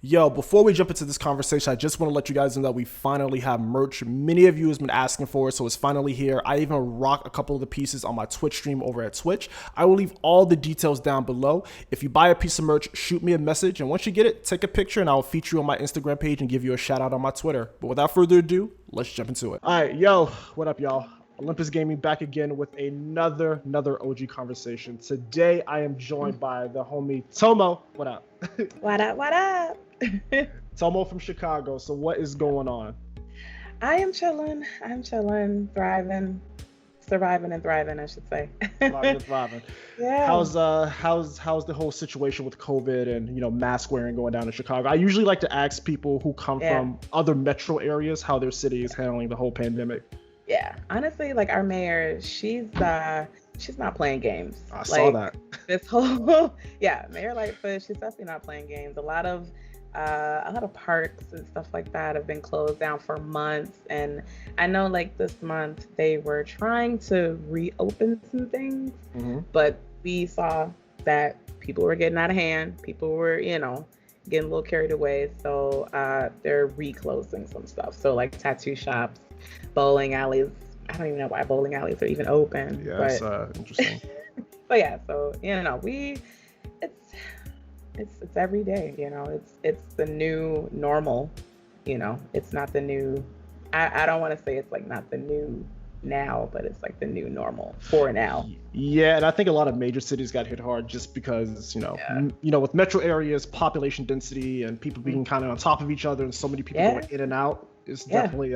Yo, before we jump into this conversation, I just want to let you guys know that we finally have merch. Many of you has been asking for it, so it's finally here. I even rock a couple of the pieces on my Twitch stream over at Twitch. I will leave all the details down below. If you buy a piece of merch, shoot me a message, and once you get it, take a picture, and I will feature you on my Instagram page and give you a shout out on my Twitter. But without further ado, let's jump into it. All right, yo, what up, y'all? Olympus Gaming back again with another OG conversation. Today, I am joined by the homie Tomo. What up? What up? What up? Tomo from Chicago. So what is going on? I am chilling. I'm chilling, thriving, surviving and thriving, I should say. Thriving. Yeah. How's the whole situation with COVID and mask wearing going down in Chicago? I usually like to ask people who come from other metro areas how their city is handling the whole pandemic. Yeah. Honestly, like our mayor, she's not playing games. I saw that. This whole Mayor Lightfoot, she's definitely not playing games. A lot of parks and stuff like that have been closed down for months, and I know like this month they were trying to reopen some things, but we saw that people were getting out of hand. People were, getting a little carried away, so they're reclosing some stuff. So like tattoo shops, bowling alleys. I don't even know why bowling alleys are even open. Yeah, that's interesting. But yeah, so it's every day, it's the new normal, it's not the new, I don't want to say it's like not the new now, but it's like the new normal for now. Yeah, and I think a lot of major cities got hit hard just because, with metro areas, population density and people being kind of on top of each other and so many people going in and out. It's definitely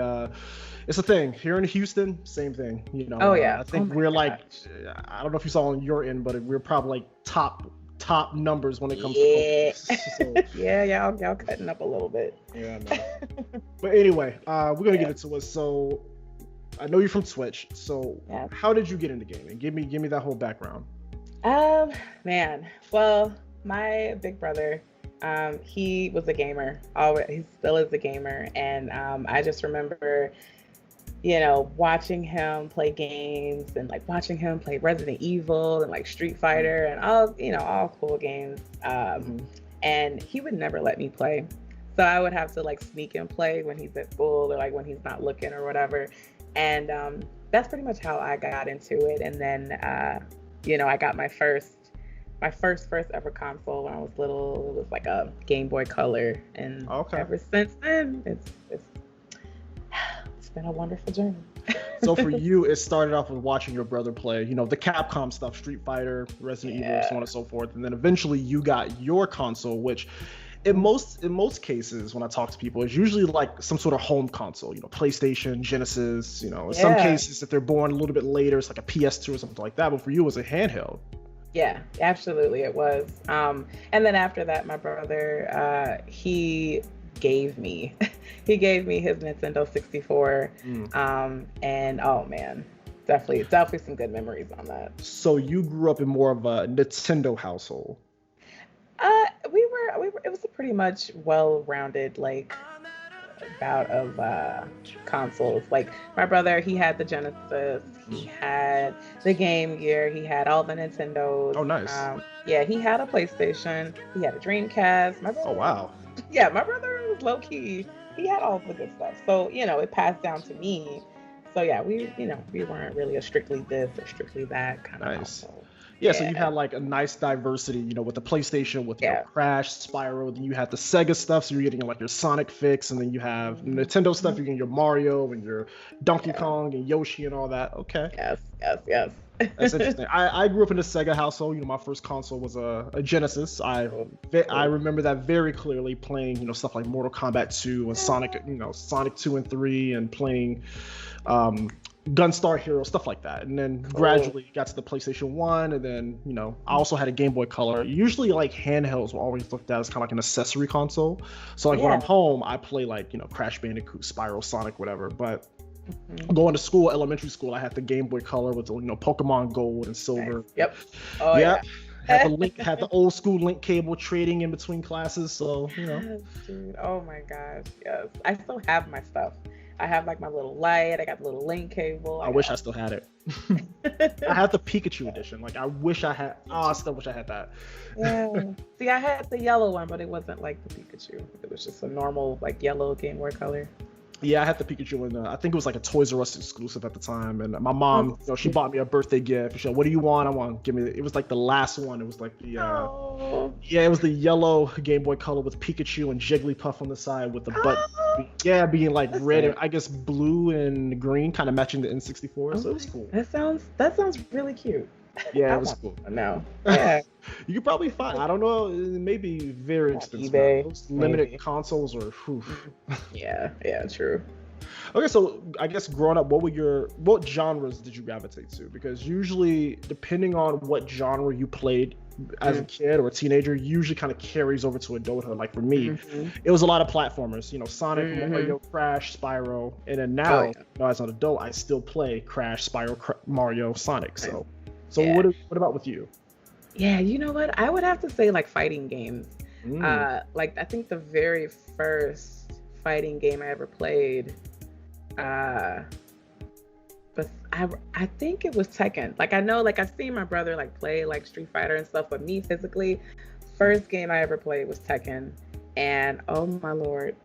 it's a thing. Here in Houston, same thing. I think we're like, I don't know if you saw on your end, but we're probably like top numbers when it comes to so, y'all cutting up a little bit. Yeah, no. But anyway, we're gonna get into it. So I know you're from Twitch. So how did you get into gaming? Give me that whole background. Man. Well, my big brother, he was a gamer. Always, he still is a gamer, and I just remember, watching him play games and like watching him play Resident Evil and like Street Fighter and all cool games. And he would never let me play. So I would have to like sneak and play when he's at school or like when he's not looking or whatever. And that's pretty much how I got into it. And then, I got my first ever console when I was little. It was like a Game Boy Color. And ever since then, it's been a wonderful journey. So for you, it started off with watching your brother play, the Capcom stuff, Street Fighter, Resident Evil, so on and so forth. And then eventually you got your console, which in most cases, when I talk to people, it's usually like some sort of home console, PlayStation, Genesis, in some cases, if they're born a little bit later, it's like a PS2 or something like that. But for you, it was a handheld. Yeah, absolutely, it was. And then after that, my brother, he gave me his Nintendo 64. And oh man, definitely some good memories on that. So you grew up in more of a Nintendo household. We were it was a pretty much well-rounded like bout of consoles. Like my brother, he had the Genesis, he had the Game Gear, he had all the Nintendos. Oh, nice. He had a PlayStation, he had a Dreamcast. Oh wow. Yeah, my brother was low key. He had all the good stuff. So, it passed down to me. So yeah, we weren't really a strictly this or strictly that kind of household. Yeah, so you had like a nice diversity, with the PlayStation, with Crash, Spyro, then you had the Sega stuff, so you're getting like your Sonic fix, and then you have Nintendo stuff, you're getting your Mario and your Donkey Kong and Yoshi and all that. Okay. Yes. That's interesting. I grew up in a Sega household. My first console was a Genesis. I remember that very clearly, playing stuff like Mortal Kombat 2 and Sonic 2 and 3, and playing Gunstar Hero, stuff like that. And then gradually got to the PlayStation 1, and then I also had a Game Boy Color. Usually like handhelds were always looked at as kind of like an accessory console. So like when I'm home, I play like Crash Bandicoot, Spyro, Sonic, whatever. But going to school, elementary school, I had the Game Boy Color with Pokemon Gold and Silver. Nice. Yep. Oh yeah. Had the old school link cable trading in between classes. So Yes, dude. Oh my gosh. Yes. I still have my stuff. I have like my little light. I got the little link cable. I wish I still had it. I had the Pikachu edition. Like I wish I had. Oh, I still wish I had that. Yeah. See, I had the yellow one, but it wasn't like the Pikachu. It was just a normal like yellow Game Boy Color. Yeah, I had the Pikachu, and I think it was like a Toys R Us exclusive at the time. And my mom, she bought me a birthday gift. She said, "What do you want?" I want, give me. It was like the last one. It was like the, yeah, it was the yellow Game Boy Color with Pikachu and Jigglypuff on the side with the button, yeah, being like red and I guess blue and green, kind of matching the N64. So it was cool. That sounds really cute. Yeah, it was cool. No, yeah. You could probably find. I don't know. It may be very expensive. eBay, those limited consoles or. Yeah, true. Okay, so I guess growing up, what genres did you gravitate to? Because usually, depending on what genre you played as a kid or a teenager, usually kind of carries over to adulthood. Like for me, it was a lot of platformers. You know, Sonic, Mario, Crash, Spyro, and then now, as an adult, I still play Crash, Spyro, Mario, Sonic. So what about with you? Yeah, you know what? I would have to say like fighting games. Like I think the very first fighting game I ever played, but I think it was Tekken. Like I know, like I've seen my brother like play like Street Fighter and stuff, but me physically, first game I ever played was Tekken, and oh my lord,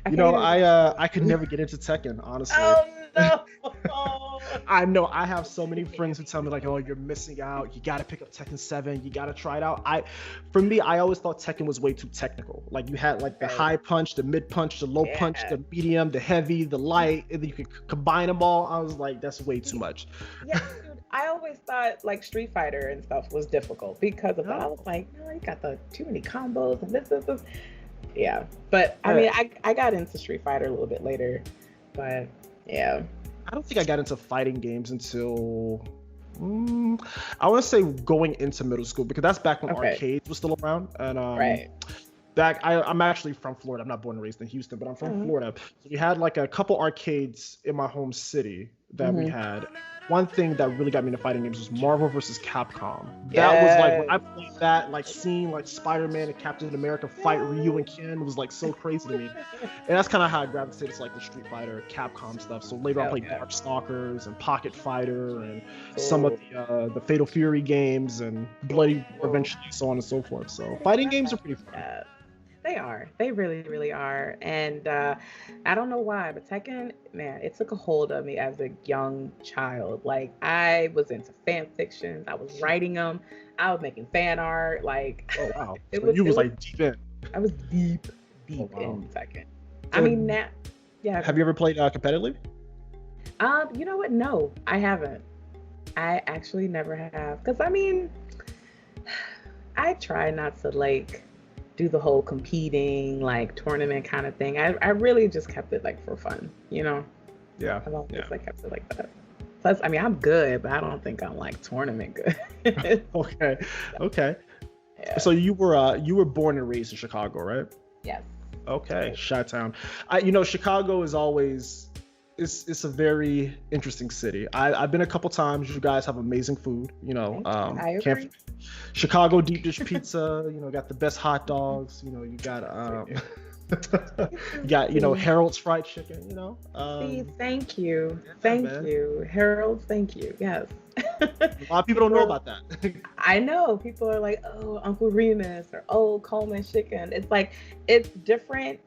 I could never get into Tekken, honestly. Oh no. I know I have so many friends who tell me like, oh, you're missing out. You got to pick up Tekken 7. You got to try it out. For me, I always thought Tekken was way too technical. Like you had like the high punch, the mid punch, the low punch, the medium, the heavy, the light, and then you could combine them all. I was like, that's way too much. Yeah, dude, I always thought like Street Fighter and stuff was difficult because of that. I was like, no, you got too many combos and this. Yeah, but I mean, I got into Street Fighter a little bit later, but yeah. I don't think I got into fighting games until I want to say going into middle school, because that's back when arcades were still around. And I'm actually from Florida. I'm not born and raised in Houston, but I'm from Florida. So we had like a couple arcades in my home city that we had. One thing that really got me into fighting games was Marvel vs. Capcom. That was like, when I played that, like seeing like Spider-Man and Captain America fight Ryu and Ken was like so crazy to me. And that's kind of how I gravitated to like the Street Fighter, Capcom stuff. So later on I played Darkstalkers and Pocket Fighter and some of the Fatal Fury games and Bloody War eventually, so on and so forth. So fighting games are pretty fun. They are. They really, really are. And I don't know why, but Tekken, man, it took a hold of me as a young child. Like, I was into fan fictions. I was writing them. I was making fan art. Like, oh, wow. You was like deep in. I was deep in Tekken. I mean, now, yeah. Have you ever played competitively? You know what? No, I haven't. I actually never have. Because, I mean, I try not to, like, do the whole competing like tournament kind of thing. I really just kept it like for fun, you know. I've always like kept it like that. Plus, I mean, I'm good, but I don't think I'm like tournament good. Okay. Yeah. So you were born and raised in Chicago, right? Yes. Okay, Chi-Town. Chicago is always it's a very interesting city. I've been a couple times. You guys have amazing food, you know. I agree. Chicago deep dish pizza, you know, got the best hot dogs, you know, you got Harold's fried chicken, you know. Thank you. Thank you. Harold's, thank you. Yes. A lot of people don't know about that. I know. People are like, oh, Uncle Remus or oh, Coleman chicken. It's like, it's different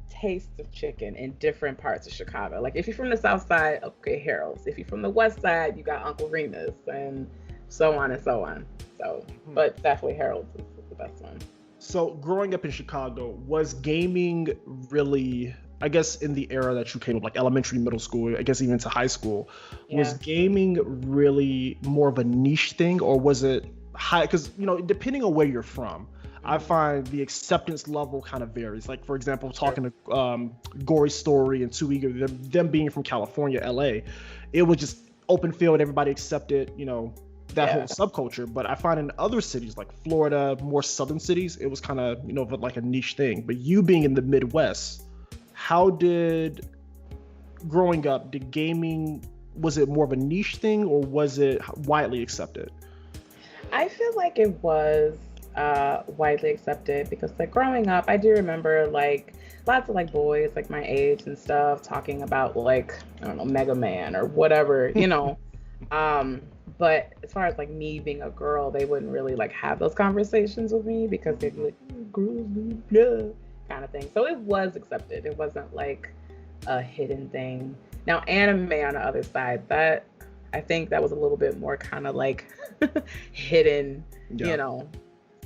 tastes of chicken in different parts of Chicago. Like if you're from the South Side, okay, Harold's. If you're from the West Side, you got Uncle Remus and so on and so on. So, but definitely Harold's is the best one. So growing up in Chicago, was gaming really, I guess in the era that you came up, like elementary, middle school, I guess even to high school, was gaming really more of a niche thing, or was it high? Because, you know, depending on where you're from, I find the acceptance level kind of varies. Like, for example, talking to Gory Story and Too Eager, them being from California, LA, it was just open field, everybody accepted, you know, that whole subculture. But I find in other cities like Florida, more southern cities, it was kind of, you know, like a niche thing. But you being in the Midwest, how did growing up, did gaming, was it more of a niche thing or was it widely accepted? I feel like it was widely accepted because like growing up, I do remember like lots of like boys like my age and stuff talking about like I don't know Mega Man or whatever, you know. But as far as like me being a girl, they wouldn't really like have those conversations with me because they'd be like, "Oh, girls, blah," kind of thing. So it was accepted. It wasn't like a hidden thing. Now, anime on the other side, that I think that was a little bit more kind of like hidden, you know.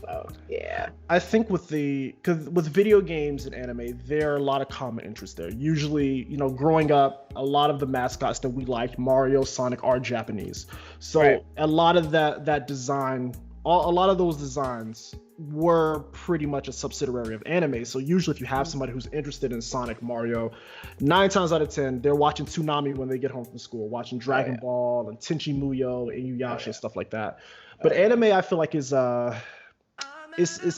So yeah. I think because with video games and anime, there are a lot of common interests there. Usually, you know, growing up, a lot of the mascots that we liked, Mario, Sonic, are Japanese. So a lot of that design, a lot of those designs were pretty much a subsidiary of anime. So usually if you have somebody who's interested in Sonic, Mario, 9 times out of 10, they're watching Toonami when they get home from school, watching Dragon Ball and Tenchi Muyo, Inuyasha, and stuff like that. But anime, I feel like it's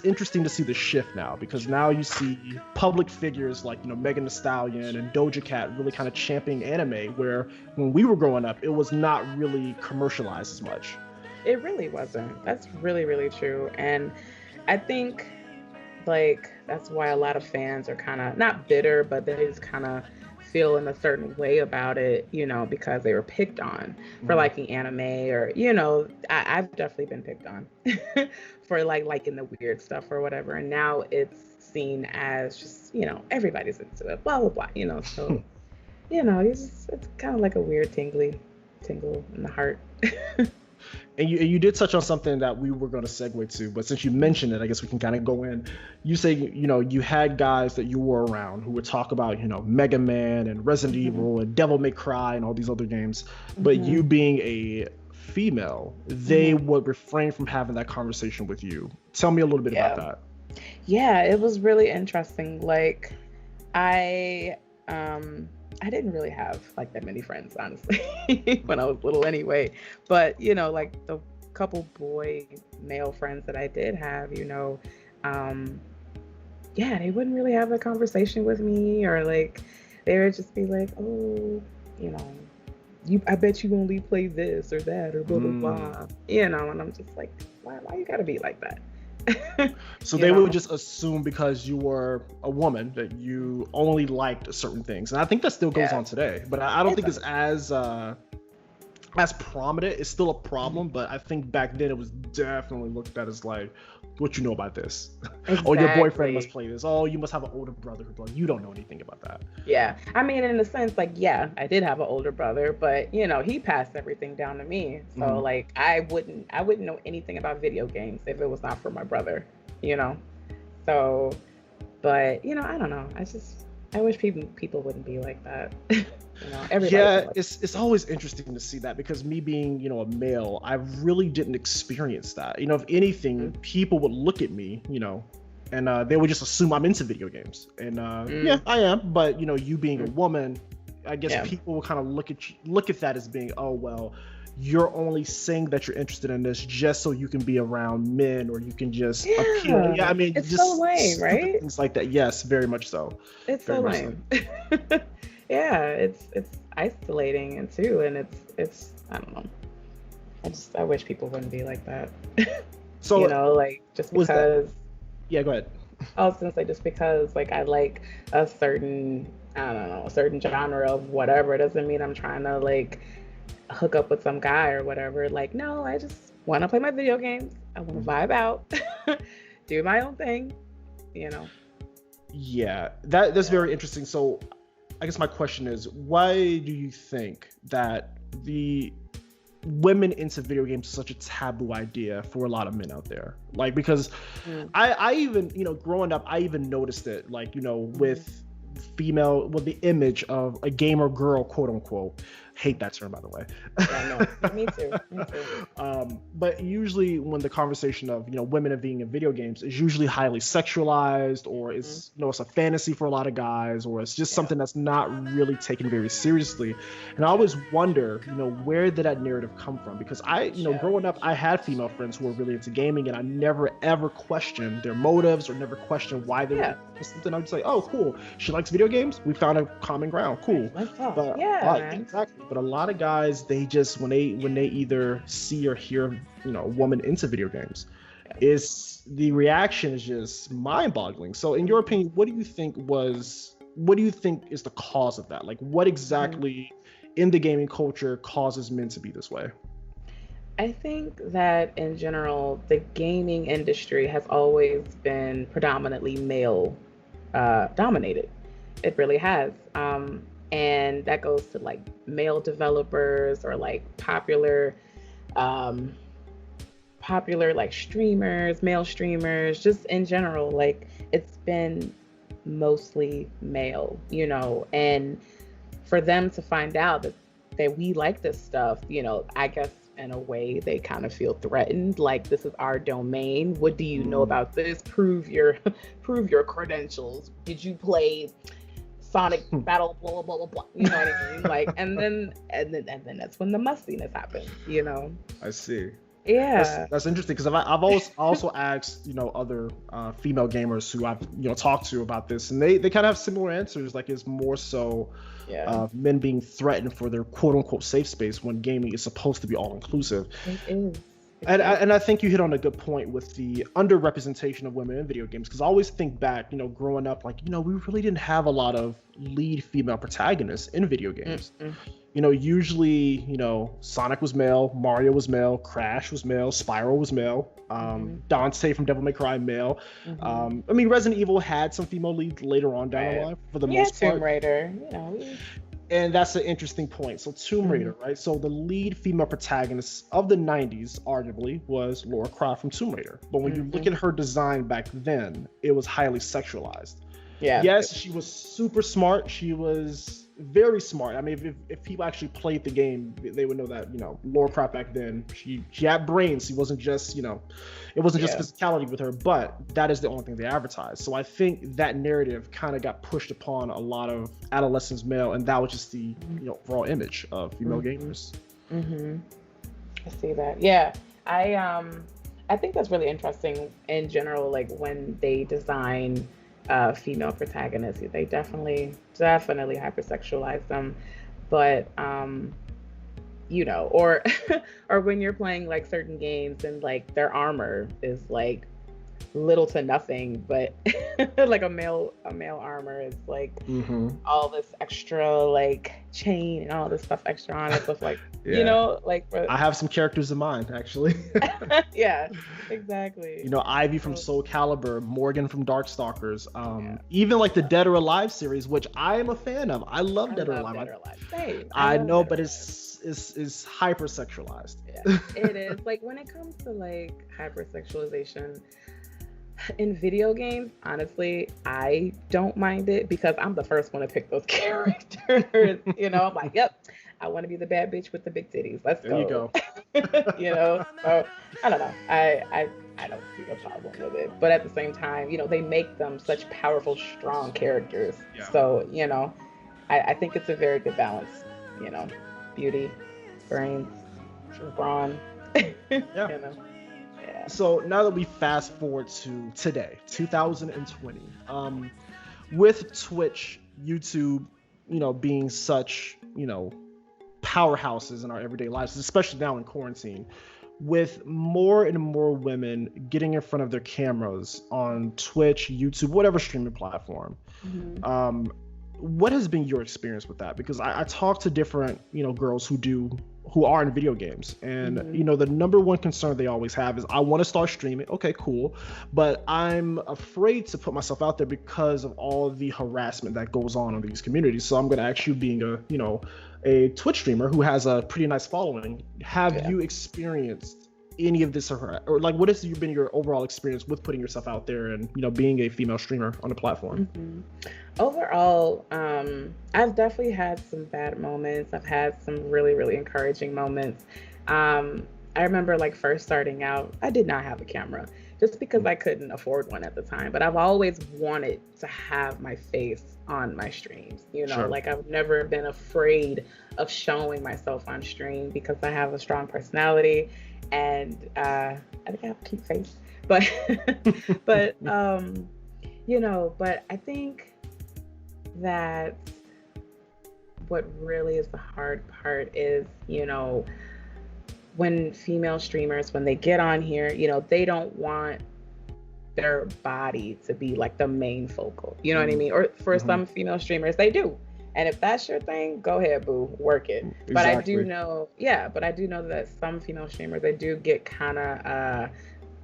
interesting to see the shift now because now you see public figures like, you know, Megan Thee Stallion and Doja Cat really kind of championing anime, where when we were growing up, it was not really commercialized as much. It really wasn't. That's really, really true. And I think like that's why a lot of fans are kind of not bitter, but they just kind of feel in a certain way about it, you know, because they were picked on for liking anime or, you know, I've definitely been picked on for like liking the weird stuff or whatever. And now it's seen as just, you know, everybody's into it, blah, blah, blah, you know. So, you know, it's kind of like a weird tingle in the heart. And you did touch on something that we were going to segue to, but since you mentioned it, I guess we can kind of go in. You say, you know, you had guys that you were around who would talk about, you know, Mega Man and Resident Evil and Devil May Cry and all these other games. But you being a female, they would refrain from having that conversation with you. Tell me a little bit about that. Yeah, it was really interesting. Like, I didn't really have like that many friends, honestly, when I was little anyway. But, you know, like the couple male friends that I did have, you know, they wouldn't really have a conversation with me, or like they would just be like, oh, you know, I bet you only play this or that or blah, blah, blah, you know, and I'm just like, why you gotta be like that? So they would just assume because you were a woman that you only liked certain things, and I think that still goes on today. But I don't think it's as prominent. It's still a problem, but I think back then it was definitely looked at as like, what you know about this? Exactly. Oh, your boyfriend must play this. Oh, you must have an older brother who plays. You don't know anything about that. Yeah, I mean, in a sense, like, yeah, I did have an older brother, but you know, he passed everything down to me. So like, I wouldn't know anything about video games if it was not for my brother, you know. So, but you know, I don't know. I wish people wouldn't be like that. You know, it's always interesting to see that, because me being, you know, a male, I really didn't experience that. You know, if anything, people would look at me, you know, and they would just assume I'm into video games. And yeah, I am. But you know, you being a woman, I guess people will kind of look at that as being, oh well, you're only saying that you're interested in this just so you can be around men, or you can just appeal. Yeah, I mean, it's just so lame, right? Things like that. Yes, very much so. It's very so lame. So. Yeah, it's isolating and it's I don't know. I wish people wouldn't be like that. So you know, like just because. Yeah, go ahead. I was gonna say just because like I like a certain genre of whatever, doesn't mean I'm trying to like hook up with some guy or whatever. Like, no, I just want to play my video games. I want to vibe out, do my own thing, you know. Yeah, that's very interesting. So I guess my question is, why do you think that the women into video games is such a taboo idea for a lot of men out there? Like, because I even, you know, growing up, I even noticed it, like, you know, with the image of a gamer girl, quote unquote. Hate that term, by the way. Yeah, no, me too. But usually when the conversation of, you know, women and being in video games is usually highly sexualized, or it's, you know, it's a fantasy for a lot of guys, or it's just something that's not really taken very seriously. And I always wonder, you know, where did that narrative come from? Because growing up, I had female friends who were really into gaming, and I never ever questioned their motives or never questioned why they were something. I would say, oh, cool, she likes video games. We found a common ground. Cool. But, exactly. But a lot of guys, they just when they either see or hear, you know, a woman into video games, Is the reaction is just mind-boggling. So in your opinion, what do you think is the cause of that? Like, what exactly in the gaming culture causes men to be this way? I think that in general, the gaming industry has always been predominantly male dominated. It really has. And that goes to like male developers or like um, popular like streamers, male streamers, just in general. Like it's been mostly male, and for them to find out that we like this stuff, I guess in a way they kind of feel threatened, like this is our domain. What do you know about this? Prove your prove your credentials. Did you play Sonic Battle blah blah blah blah blah? You know what I mean? Like and then that's when the mustiness happens, I see. Yeah. That's interesting, because I've also asked other female gamers who I've talked to about this, and they kind of have similar answers. Like it's more so men being threatened for their quote unquote safe space when gaming is supposed to be all inclusive. It is. And I think you hit on a good point with the underrepresentation of women in video games, because I always think back, growing up, like, we really didn't have a lot of lead female protagonists in video games. Usually, Sonic was male, Mario was male, Crash was male, Spyro was male, Dante from Devil May Cry male. I mean, Resident Evil had some female leads later on down the line for the most part. Tomb Raider, And that's an interesting point. So Tomb Raider, right? So the lead female protagonist of the 90s, arguably, was Lara Croft from Tomb Raider. But when you look at her design back then, it was highly sexualized. Yeah. Yes, she was super smart. She was very smart. I mean, if people actually played the game, they would know that, Lara Croft back then, she had brains. She wasn't just, it wasn't just physicality with her, but that is the only thing they advertised. So I think that narrative kind of got pushed upon a lot of adolescents male, and that was just the, overall image of female gamers. I see that. Yeah. I think that's really interesting in general, like when they design female protagonists, they definitely hypersexualize them, but or or when you're playing like certain games and like their armor is like little to nothing, but like a male armor is like all this extra like chain and all this stuff extra on it, stuff like like I have some characters in mind, actually. Yeah, exactly. Ivy from Soul Calibur, Morgan from Darkstalkers, even like the Dead or Alive series, which I am a fan of. I love Dead or Alive. Same. I know, but it's hypersexualized. Yeah, it is. Like when it comes to like hypersexualization in video games, honestly, I don't mind it because I'm the first one to pick those characters. I'm like, yep, I want to be the bad bitch with the big titties. Let's go. There you go. So I don't know. I don't see a problem with it, but at the same time, they make them such powerful, strong characters. Yeah. So I think it's a very good balance. Beauty, brains, brawn. Yeah. So now that we fast forward to today, 2020, with Twitch, YouTube, being such, powerhouses in our everyday lives, especially now in quarantine, with more and more women getting in front of their cameras on Twitch, YouTube, whatever streaming platform. What has been your experience with that? Because I talk to different, girls who are in video games, and the number one concern they always have is, I want to start streaming. Okay, cool, but I'm afraid to put myself out there because of all the harassment that goes on in these communities. So I'm going to ask you, being a Twitch streamer who has a pretty nice following, have you experienced any of this, or like, what has been your overall experience with putting yourself out there and being a female streamer on the platform? Overall, I've definitely had some bad moments. I've had some really, really encouraging moments. I remember like first starting out, I did not have a camera just because I couldn't afford one at the time, but I've always wanted to have my face on my streams. Sure. Like I've never been afraid of showing myself on stream because I have a strong personality, and I think I have a cute face, but but I think that what really is the hard part is, when female streamers, when they get on here, they don't want their body to be like the main focal. You know what I mean? Or for some female streamers, they do. And if that's your thing, go ahead, boo, work it. Exactly. But I do know, that some female streamers, they do get kind of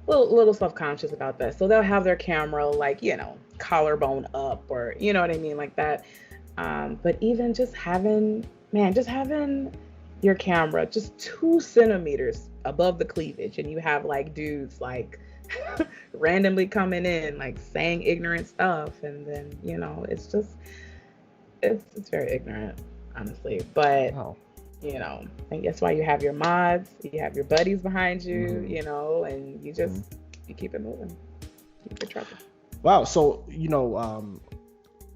little self-conscious about that. So they'll have their camera like, collarbone up, or you know what I mean, like that. But even just having your camera just 2 centimeters above the cleavage, and you have like dudes like randomly coming in like saying ignorant stuff, and then it's very ignorant, honestly. But Wow. I think that's why you have your mods, you have your buddies behind you, and you just you keep it moving, keep it trucking. Wow. So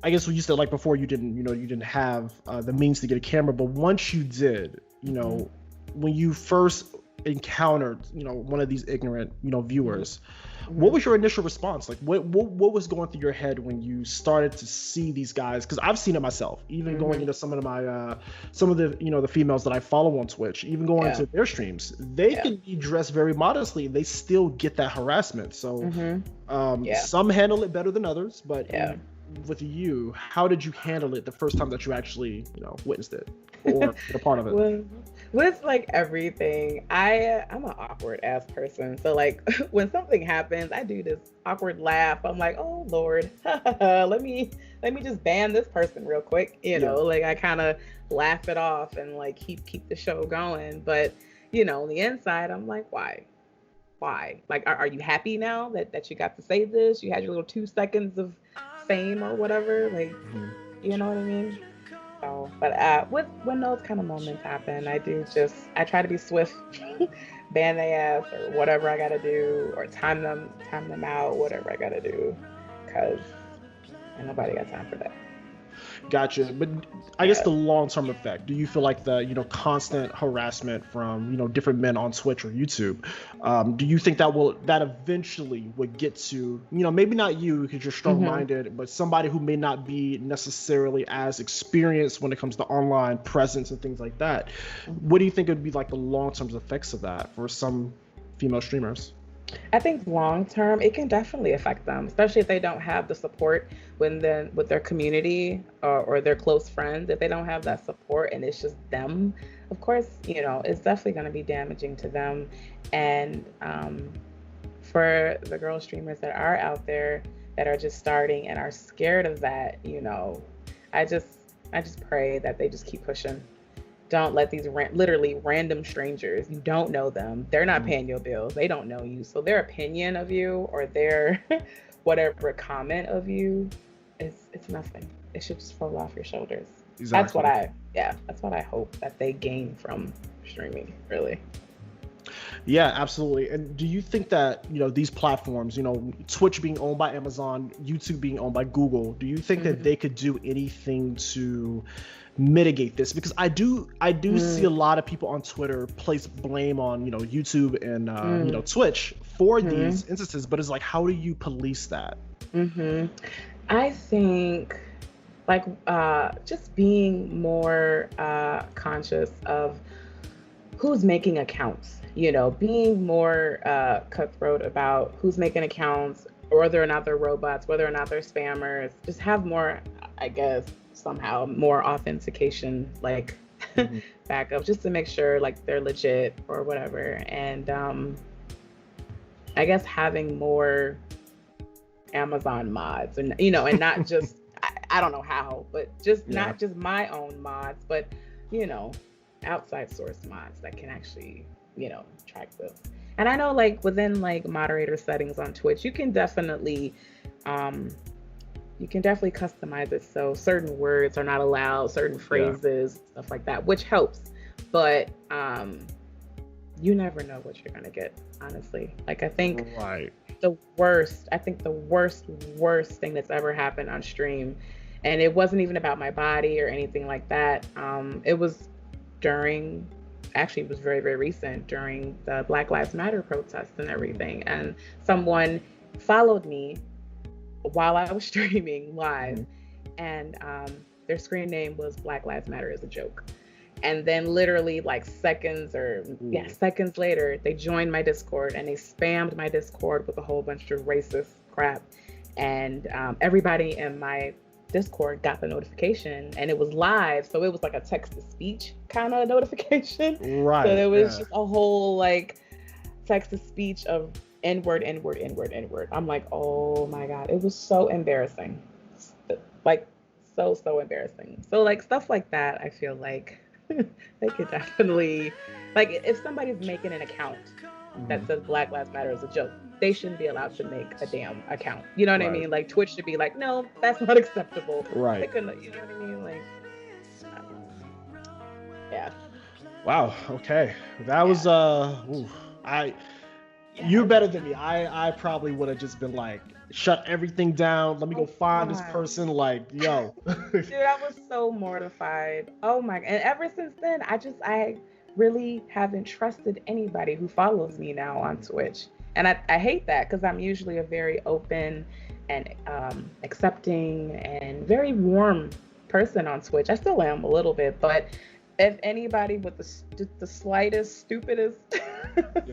I guess when you said like before you didn't have the means to get a camera, but once you did, when you first encountered one of these ignorant viewers, what was your initial response? Like what was going through your head when you started to see these guys? Because I've seen it myself, even going into some of the the females that I follow on Twitch, even going into their streams, they can be dressed very modestly, they still get that harassment. So some handle it better than others, but with you, how did you handle it the first time that you actually witnessed it or a part of it? With like everything, I'm an awkward ass person. So like when something happens, I do this awkward laugh. I'm like, oh Lord, let me just ban this person real quick. Like I kind of laugh it off and like keep the show going. But on the inside, I'm like, why? Like, are you happy now that you got to say this? You had your little 2 seconds of fame or whatever. Like, you know what I mean? So, but when those kind of moments happen, I try to be swift, ban their ass or whatever I gotta do, or time them out, whatever I gotta do, because ain't nobody got time for that. Gotcha. But I guess the long-term effect, do you feel like the constant harassment from different men on Twitch or YouTube, do you think that eventually would get to maybe not you because you're strong-minded, but somebody who may not be necessarily as experienced when it comes to online presence and things like that? What do you think would be like the long-term effects of that for some female streamers? I think long term, it can definitely affect them, especially if they don't have the support with their community or their close friends. If they don't have that support and it's just them, of course, it's definitely going to be damaging to them. And for the girl streamers that are out there that are just starting and are scared of that, I just pray that they just keep pushing. Don't let these literally random strangers, you don't know them, they're not paying your bills, they don't know you, so their opinion of you or their whatever comment of you it's nothing. It should just fall off your shoulders. Exactly. That's what I hope that they gain from streaming, really. Yeah, absolutely. And do you think that these platforms, Twitch being owned by Amazon, YouTube being owned by Google, do you think that they could do anything to mitigate this? Because I do see a lot of people on Twitter place blame on YouTube and Twitch for these instances, but it's like, how do you police that? I think like just being more conscious of who's making accounts, being more cutthroat about who's making accounts, whether or not they're robots, whether or not they're spammers. Just have more, I guess, somehow more authentication, like backup, just to make sure like they're legit or whatever. And I guess having more Amazon mods, and and not just I don't know how, but just not just my own mods, but outside source mods that can actually track this. And I know like within like moderator settings on Twitch, you can definitely customize it so certain words are not allowed, certain phrases, stuff like that, which helps. But you never know what you're gonna get, honestly. Like I think the worst thing that's ever happened on stream, and it wasn't even about my body or anything like that. It was it was very, very recent, during the Black Lives Matter protests and everything. And someone followed me while I was streaming live, and their screen name was Black Lives Matter is a joke. And then literally like seconds later, they joined my Discord and they spammed my Discord with a whole bunch of racist crap. And everybody in my Discord got the notification, and it was live, so it was like a text-to-speech kind of notification. Right. So there was just a whole like text-to-speech of N-word. I'm like, oh my God, it was so embarrassing. Like so embarrassing. So like stuff like that, I feel like they could definitely, like, if somebody's making an account that says Black Lives Matter as a joke, they shouldn't be allowed to make a damn account. You know what I mean? Like Twitch should be like, no, that's not acceptable. Right. They couldn't, you know what I mean? Like, yeah. Wow. Okay. That was you're better than me. I probably would have just been like, shut everything down. Let me go find this person. Like, yo. Dude, I was so mortified. Oh my God. And ever since then, I really haven't trusted anybody who follows me now on Twitch. And I hate that, because I'm usually a very open and accepting and very warm person on Twitch. I still am a little bit, but if anybody with the slightest, stupidest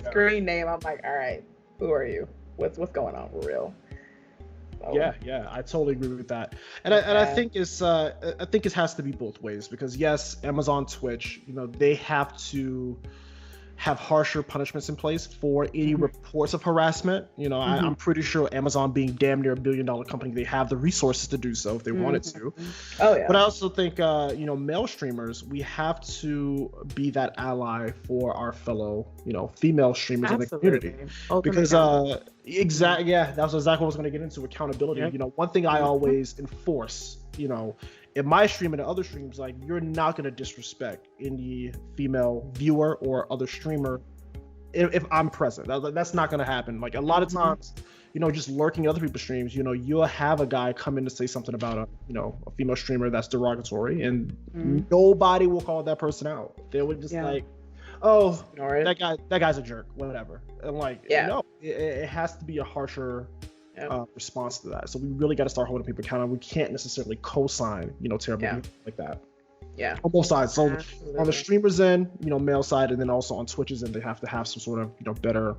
screen name, I'm like, all right, who are you? What's going on for real? So, yeah, I totally agree with that. And I think it has to be both ways, because yes, Amazon, Twitch, they have to have harsher punishments in place for any reports of harassment. I'm pretty sure Amazon, being damn near $1 billion company, they have the resources to do so if they wanted to. Oh yeah. But I also think male streamers, we have to be that ally for our fellow female streamers in the community. Because that's exactly what I was going to get into, accountability. One thing I always enforce, in my stream and in other streams, like, you're not going to disrespect any female viewer or other streamer if I'm present. That's not going to happen. Like, a lot of times, just lurking in other people's streams, you'll have a guy come in to say something about a female streamer that's derogatory, and nobody will call that person out. They would just like, oh, that guy's a jerk, whatever. And like, no, it has to be a harsher response to that. So we really got to start holding people accountable. We can't necessarily co-sign, terrible things like that. Yeah. On both sides. So on the streamers end, male side, and then also on Twitch's end, they have to have some sort of, better,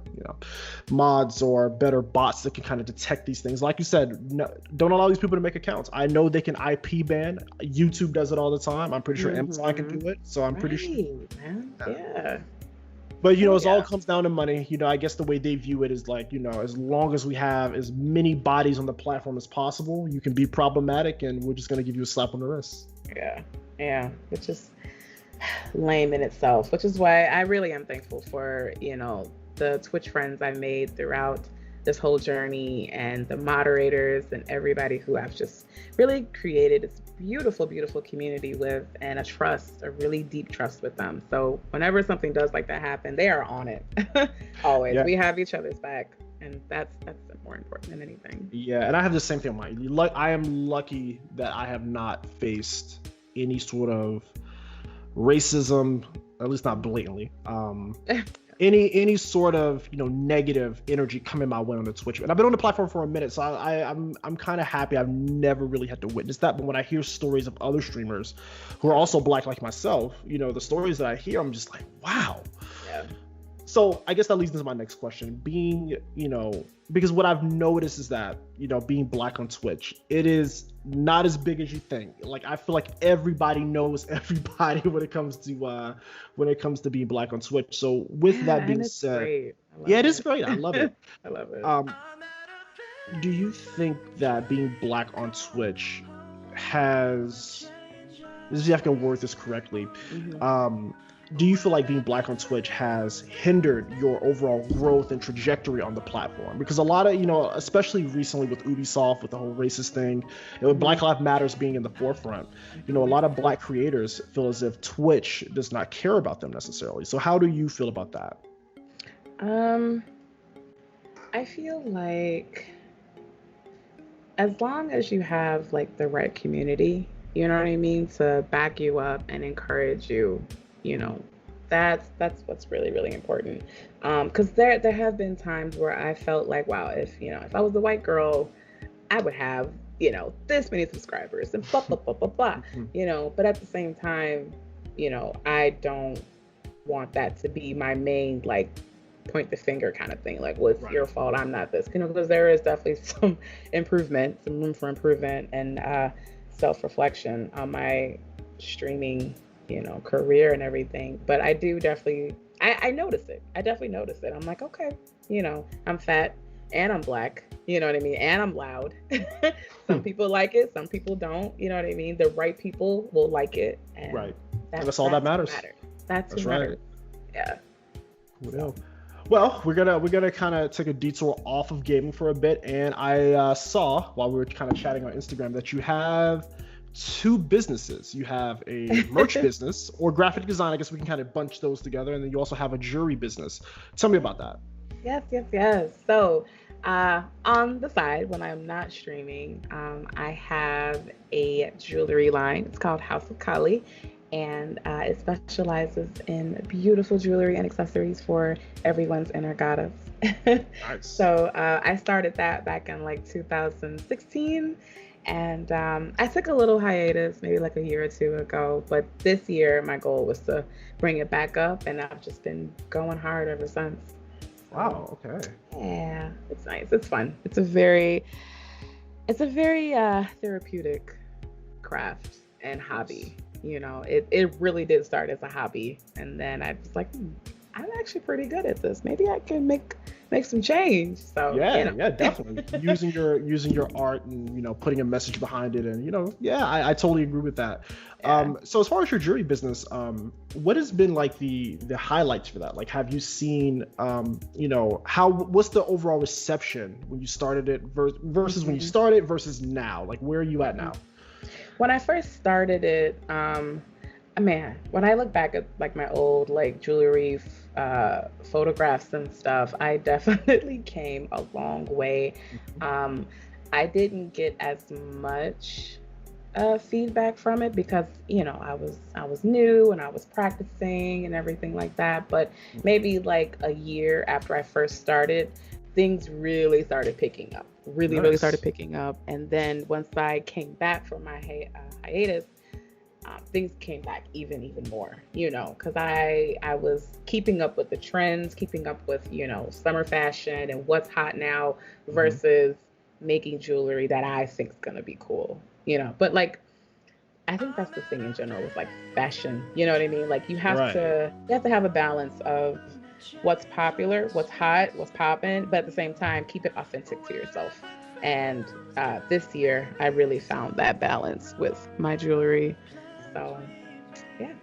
mods or better bots that can kind of detect these things. Like you said, don't allow these people to make accounts. I know they can IP ban. YouTube does it all the time. I'm pretty sure Amazon can do it. So I'm pretty sure. Man. Yeah. But it all comes down to money. I guess the way they view it is like, as long as we have as many bodies on the platform as possible, you can be problematic, and we're just going to give you a slap on the wrist. Yeah, which is lame in itself, which is why I really am thankful for, the Twitch friends I made throughout this whole journey, and the moderators and everybody who I've just really created this beautiful, beautiful community with, and a really deep trust with them. So whenever something does like that happen, they are on it. Always. We have each other's back, and that's more important than anything. Yeah, and I have the same thing on mine. I am lucky that I have not faced any sort of racism, at least not blatantly. Any sort of negative energy coming my way on the Twitch. And I've been on the platform for a minute, so I'm kind of happy I've never really had to witness that. But when I hear stories of other streamers who are also Black like myself, the stories that I hear, I'm just like, wow. Yeah. So I guess that leads into my next question. Being, because what I've noticed is that, being Black on Twitch, it is not as big as you think. Like, I feel like everybody knows everybody when it comes to being Black on Twitch. So with that being said, it is great. I love it. I love it. Do you think that being Black on Twitch has, this is if I can word this correctly, do you feel like being Black on Twitch has hindered your overall growth and trajectory on the platform? Because a lot of, especially recently with Ubisoft, with the whole racist thing, and with Black Lives Matters being in the forefront, a lot of Black creators feel as if Twitch does not care about them necessarily. So how do you feel about that? I feel like as long as you have like the right community, you know what I mean, to back you up and encourage you, that's what's really, really important. Because there have been times where I felt like, wow, if I was a white girl, I would have, this many subscribers and blah, blah, blah, blah, blah, but at the same time, I don't want that to be my main, like, point the finger kind of thing. Like, well, it's your fault, I'm not this. Because there is definitely some room for improvement and self-reflection on my streaming, career and everything. But I do definitely, I notice it. I definitely notice it. I'm like, okay, I'm fat and I'm black, you know what I mean? And I'm loud. Some people like it, some people don't, you know what I mean? The right people will like it. And that's all that matters. That's what matters. Yeah. Well, we're gonna kind of take a detour off of gaming for a bit, and I saw while we were kind of chatting on Instagram that you have 2 businesses. You have a merch business or graphic design. I guess we can kind of bunch those together, and then you also have a jewelry business. Tell me about that. Yes. So, on the side, when I'm not streaming, I have a jewelry line. It's called Haus, and it specializes in beautiful jewelry and accessories for everyone's inner goddess. Nice. So I started that back in like 2016, and I took a little hiatus, maybe like a year or 2 ago, but this year my goal was to bring it back up, and I've just been going hard ever since. Wow, okay. Yeah, it's nice. It's fun. It's a very therapeutic craft and hobby. It really did start as a hobby, and then I was like, I'm actually pretty good at this. Maybe I can make some change. So yeah, definitely using your art and putting a message behind it, and I totally agree with that. Yeah. So as far as your jewelry business, what has been like the highlights for that? Like, have you seen what's the overall reception when you started it versus when you started versus now? Like, where are you at now? When I first started it, when I look back at like my old like jewelry photographs and stuff, I definitely came a long way. I didn't get as much feedback from it because I was new and I was practicing and everything like that. But maybe like a year after I first started, things really started picking up. Really started picking up. And then once I came back from my hiatus, things came back even more, because I was keeping up with the trends, keeping up with, summer fashion and what's hot now versus making jewelry that I think is going to be cool, But like, I think that's the thing in general with like fashion, you know what I mean? Like you have to have a balance of what's popular, what's hot, what's popping, but at the same time, keep it authentic to yourself. And this year, I really found that balance with my jewelry. So, yeah.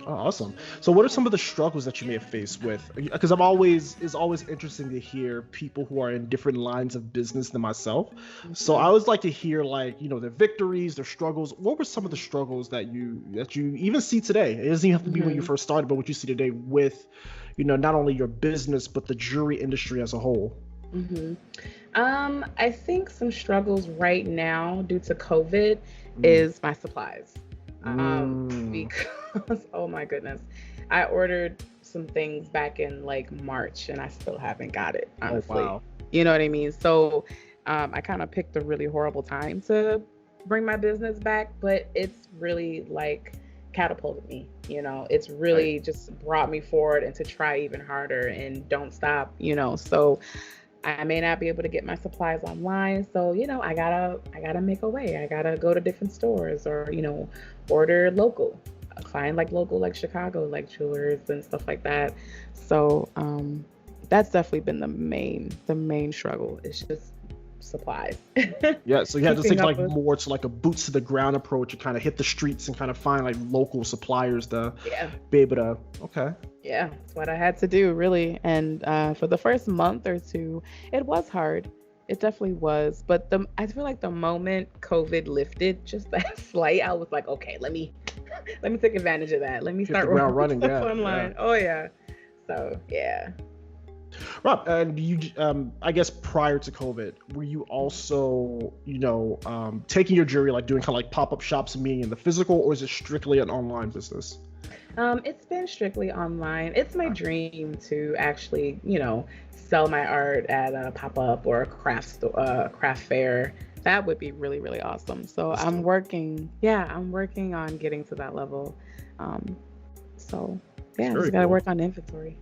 Oh, awesome. So what are some of the struggles that you may have faced with? Because it's always interesting to hear people who are in different lines of business than myself. So I always like to hear their victories, their struggles. What were some of the struggles that you even see today? It doesn't even have to be when you first started, but what you see today with, not only your business, but the jewelry industry as a whole. I think some struggles right now due to COVID is my supplies. Because oh my goodness, I ordered some things back in like March and I still haven't got it, honestly. Oh, wow. You know what I mean? So I kind of picked a really horrible time to bring my business back, but it's really like catapulted me, it's really just brought me forward and to try even harder and don't stop, so I may not be able to get my supplies online. So, I gotta make a way. I gotta go to different stores or, order local, find like local, like Chicago, like jewelers and stuff like that. So, that's definitely been the main struggle. It's just supplies. Yeah. So you have to think like more to like a boots to the ground approach and kind of hit the streets and kind of find like local suppliers to be able to, okay. Yeah, that's what I had to do, really. And for the first month or 2, it was hard. It definitely was. But I feel like the moment COVID lifted, just that slight, I was like, okay, let me take advantage of that. Let me start running stuff online. Yeah. Oh yeah. So yeah. Rob, and you, I guess prior to COVID, were you also, taking your jewelry, like doing kind of like pop-up shops and meeting in the physical, or is it strictly an online business? It's been strictly online. It's my dream to actually, sell my art at a pop-up or a craft fair. That would be really, really awesome. So I'm working on getting to that level. So yeah, Very just gotta cool. work on the inventory.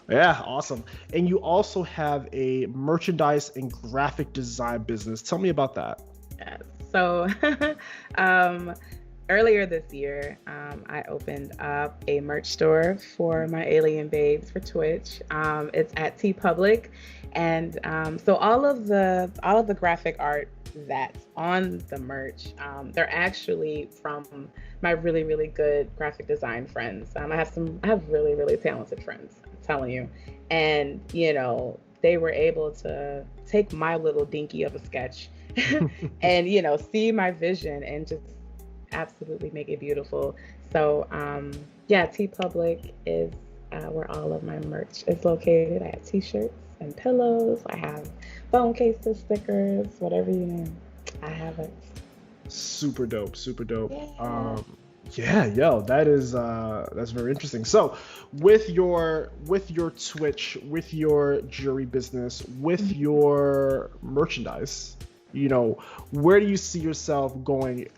Yeah, awesome. And you also have a merchandise and graphic design business. Tell me about that. Yes. So um, earlier this year, I opened up a merch store for my alien babes for Twitch. It's at T Public, and so all of the graphic art that's on the merch, they're actually from my really really good graphic design friends. I have really really talented friends. I'm telling you, and they were able to take my little dinky of a sketch and see my vision and just absolutely make it beautiful. So yeah, T Public is where all of my merch is located. I have t-shirts and pillows. I have phone cases, stickers, whatever you name, I have it. Super dope, super dope. Yeah. Yeah, yo, that's very interesting. So, with your Twitch, with your jewelry business, with your merchandise, where do you see yourself going?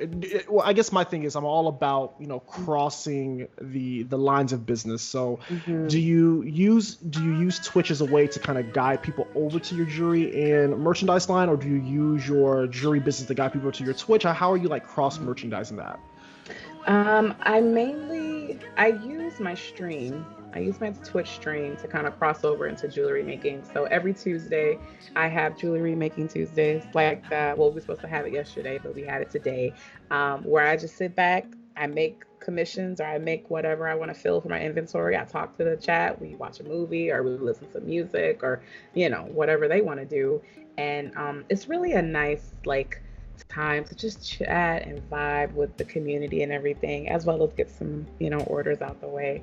Well, I guess my thing is I'm all about, crossing the lines of business. So, Mhm. do you use Twitch as a way to kind of guide people over to your jewelry and merchandise line, or do you use your jewelry business to guide people to your Twitch? How are you like cross merchandising that? I use my stream. I use my Twitch stream to kind of cross over into jewelry making. So every Tuesday, I have jewelry making Tuesdays. Like, well, we were supposed to have it yesterday, but we had it today. Where I just sit back, I make commissions or I make whatever I want to fill for my inventory. I talk to the chat. We watch a movie or we listen to music or whatever they want to do. And it's really a nice like time to just chat and vibe with the community and everything, as well as get some, orders out the way.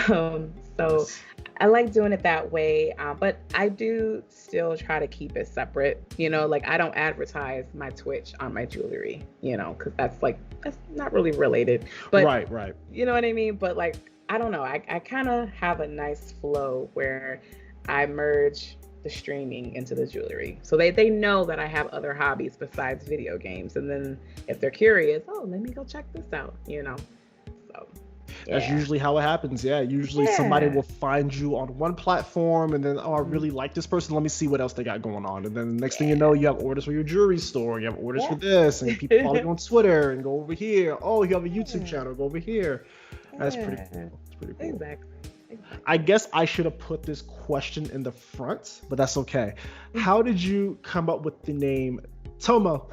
So Yes. I like doing it that way, but I do still try to keep it separate. Like I don't advertise my Twitch on my jewelry, because that's not really related. But Right, right. you know what I mean? But like, I don't know. I kind of have a nice flow where I merge the streaming into the jewelry. So they know that I have other hobbies besides video games. And then if they're curious, oh, let me go check this out. So That's yeah. usually how it happens. Yeah, usually somebody Yeah. will find you on one platform and then, oh, I really like this person. Let me see what else they got going on. And then the next thing you know, Yeah. you have orders for your jewelry store, you have orders for Yeah. this, and people follow you on Twitter and go over here. Oh, you have a YouTube Yeah. channel, go over here. That's pretty Yeah. cool. It's pretty cool. Exactly. I guess I should have put this question in the front, but that's okay. How did you come up with the name Tomo?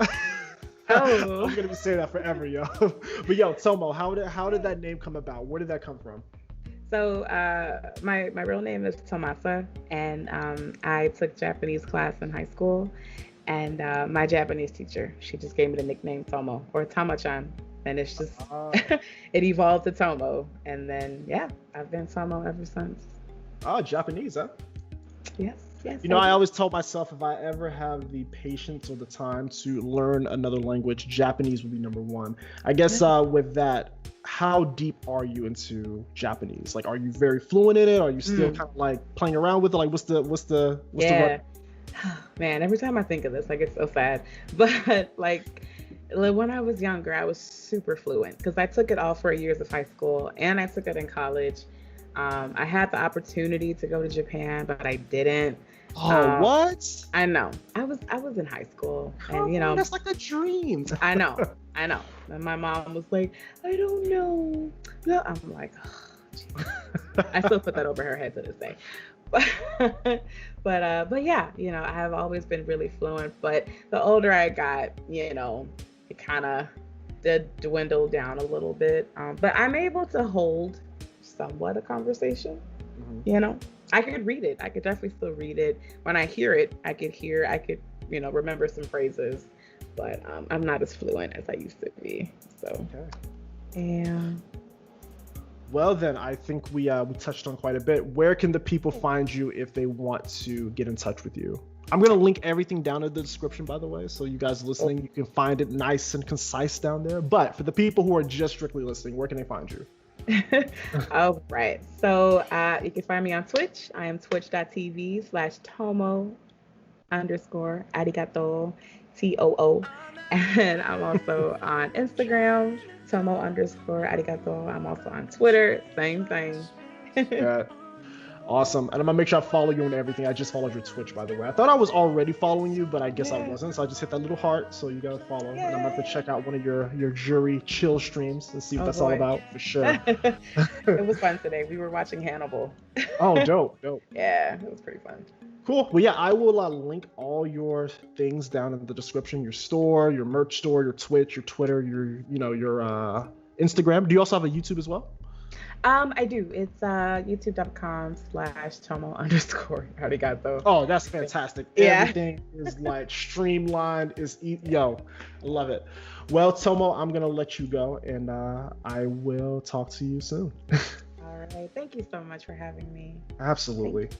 Oh. I'm gonna be saying that forever, yo. But yo, Tomo, how did that name come about? Where did that come from? So my real name is Tomasa, and I took Japanese class in high school, and my Japanese teacher, she just gave me the nickname Tomo or Tama-chan, and it's just Uh, it evolved to Tomo, and then yeah, I've been Tomo ever since. Japanese, huh? Yes, yes, I always told myself if I ever have the patience or the time to learn another language, Japanese would be number one. I guess with that, how deep are you into Japanese? Like, are you very fluent in it? Are you still Mm, kind of like playing around with it? Like, what's the yeah. Man, every time I think of this, I get so sad. But like, when I was younger, I was super fluent because I took it all 4 years of high school and I took it in college. I had the opportunity to go to Japan, but I didn't. Oh, Um, what? I know. I was in high school, and Come on, that's like a dream. I know, I know. And my mom was like, I don't know. No, I'm like, oh, geez. I still put that over her head to this day. But yeah, I have always been really fluent. But the older I got, it kind of did dwindle down a little bit. But I'm able to hold somewhat a conversation. Mhm. You know, I could read it. I could definitely still read it. When I hear it, I could, remember some phrases. But I'm not as fluent as I used to be. So Okay. yeah. Well, then I think we touched on quite a bit. Where can the people find you if they want to get in touch with you? I'm gonna link everything down in the description, by the way, so you guys listening, you can find it nice and concise down there. But for the people who are just strictly listening, where can they find you? All right. So you can find me on Twitch. I am twitch.tv/Tomo _arigato, TOO. And I'm also on Instagram, Tomo_Arigatou. I'm also on Twitter, same thing. Yeah. Awesome. And I'm gonna make sure I follow you on everything. I just followed your Twitch, by the way. I thought I was already following you, but I guess I wasn't. So I just hit that little heart. So you gotta follow. And I'm about to check out one of your jury chill streams and see what that's all about for sure. It was fun today. We were watching Hannibal. Oh, dope. Yeah, it was pretty fun. Cool. Well, yeah, I will link all your things down in the description. Your store, your merch store, your Twitch, your Twitter, your Instagram. Do you also have a YouTube as well? I do. It's youtube.com/Tomo_Arigatou. Oh, that's fantastic. Yeah. Everything is like streamlined. I love it. Well, Tomo, I'm gonna let you go, and I will talk to you soon. All right. Thank you so much for having me. Absolutely.